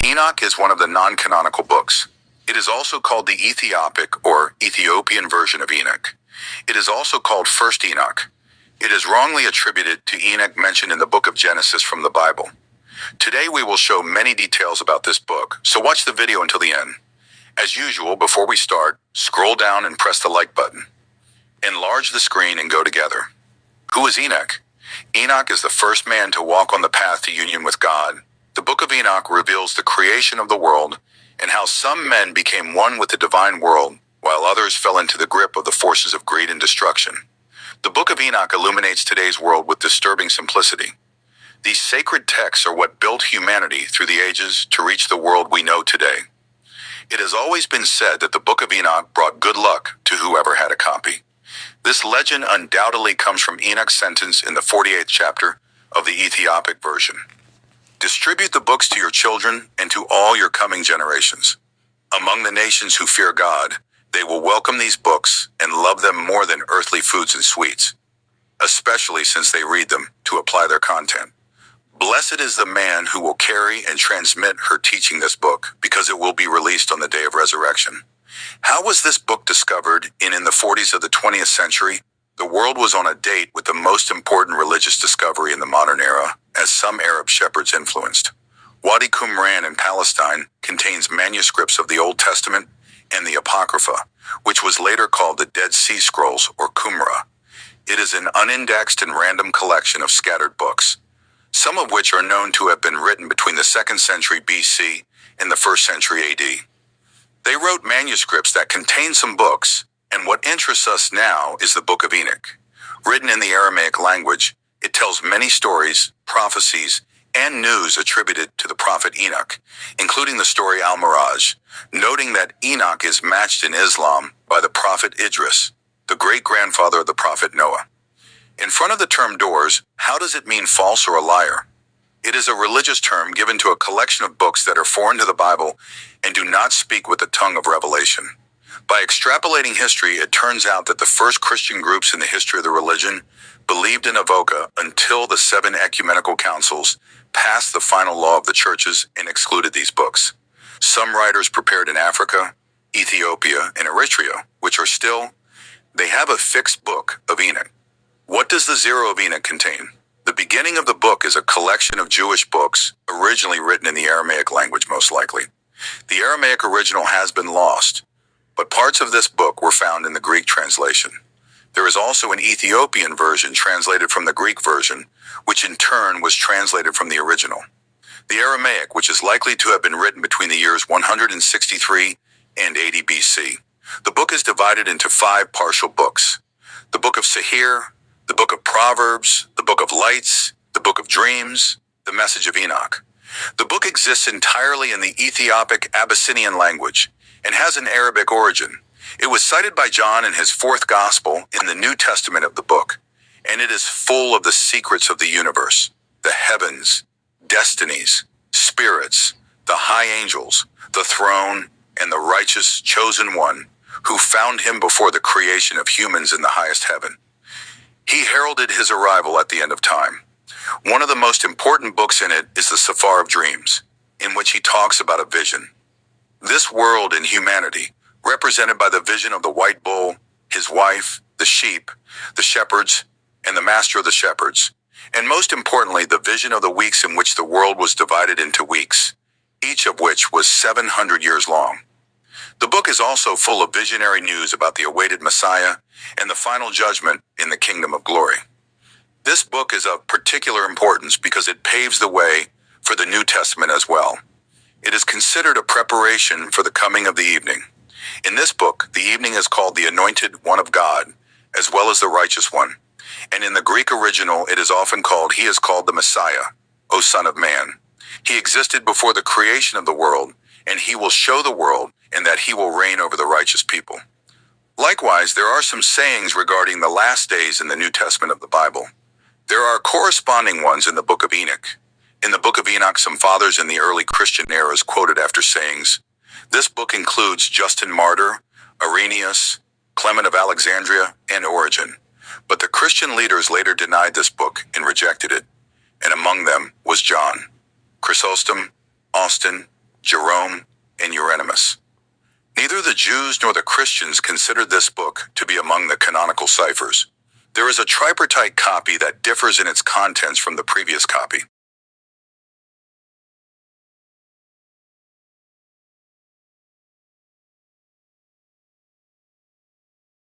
Enoch is one of the non-canonical books. It is also called the Ethiopic or Ethiopian version of Enoch. It is also called First Enoch. It is wrongly attributed to Enoch mentioned in the book of Genesis from the Bible. Today we will show many details about this book, so watch the video until the end. As usual, before we start, scroll down and press the like button. Enlarge the screen and go together. Who is Enoch? Enoch is the first man to walk on the path to union with God. The book of Enoch reveals the creation of the world and how some men became one with the divine world, while others fell into the grip of the forces of greed and destruction. The book of Enoch illuminates today's world with disturbing simplicity. These sacred texts are what built humanity through the ages to reach the world we know today. It has always been said that the book of Enoch brought good luck to whoever had a copy. This legend undoubtedly comes from Enoch's sentence in the 48th chapter of the Ethiopic version. Distribute the books to your children and to all your coming generations. Among the nations who fear God, they will welcome these books and love them more than earthly foods and sweets, especially since they read them to apply their content. Blessed is the man who will carry and transmit her teaching this book, because it will be released on the day of resurrection. How was this book discovered in the 40s of the 20th century? The world was on a date with the most important religious discovery in the modern era, as some Arab shepherds influenced. Wadi Qumran in Palestine contains manuscripts of the Old Testament and the Apocrypha, which was later called the Dead Sea Scrolls or Qumra. It is an unindexed and random collection of scattered books, some of which are known to have been written between the 2nd century BC and the 1st century AD. They wrote manuscripts that contain some books, and what interests us now is the Book of Enoch. Written in the Aramaic language, it tells many stories, prophecies, and news attributed to the prophet Enoch, including the story Al-Miraj, noting that Enoch is matched in Islam by the prophet Idris, the great-grandfather of the prophet Noah. In front of the term doors, how does it mean false or a liar? It is a religious term given to a collection of books that are foreign to the Bible and do not speak with the tongue of revelation. By extrapolating history, it turns out that the first Christian groups in the history of the religion believed in Avoca until the 7 ecumenical councils passed the final law of the churches and excluded these books. Some writers prepared in Africa, Ethiopia, and Eritrea, which are still, they have a fixed book of Enoch. What does the Zero of Enoch contain? The beginning of the book is a collection of Jewish books, originally written in the Aramaic language most likely. The Aramaic original has been lost, but parts of this book were found in the Greek translation. There is also an Ethiopian version translated from the Greek version, which in turn was translated from the original. The Aramaic, which is likely to have been written between the years 163 and 80 BC. The book is divided into 5 partial books: the Book of Sahir, the Book of Proverbs, the Book of Lights, the Book of Dreams, the Message of Enoch. The book exists entirely in the Ethiopic Abyssinian language and has an Arabic origin. It was cited by John in his 4th Gospel in the New Testament of the book, and it is full of the secrets of the universe, the heavens, destinies, spirits, the high angels, the throne, and the righteous chosen one who found him before the creation of humans in the highest heaven. He heralded his arrival at the end of time. One of the most important books in it is the Sefer of Dreams, in which he talks about a vision. This world and humanity, represented by the vision of the white bull, his wife, the sheep, the shepherds, and the master of the shepherds, and most importantly, the vision of the weeks in which the world was divided into weeks, each of which was 700 years long. The book is also full of visionary news about the awaited Messiah and the final judgment in the kingdom of glory. This book is of particular importance because it paves the way for the New Testament as well. It is considered a preparation for the coming of the evening. In this book, the evening is called the Anointed One of God, as well as the Righteous One. And in the Greek original, he is called the Messiah, O Son of Man. He existed before the creation of the world, and he will show the world, and that he will reign over the righteous people. Likewise, there are some sayings regarding the last days in the New Testament of the Bible. There are corresponding ones in the Book of Enoch. In the Book of Enoch, some fathers in the early Christian era is quoted after sayings. This book includes Justin Martyr, Irenaeus, Clement of Alexandria, and Origen. But the Christian leaders later denied this book and rejected it, and among them was John, Chrysostom, Austin, Jerome, and Euronymous. Neither the Jews nor the Christians considered this book to be among the canonical ciphers. There is a tripartite copy that differs in its contents from the previous copy.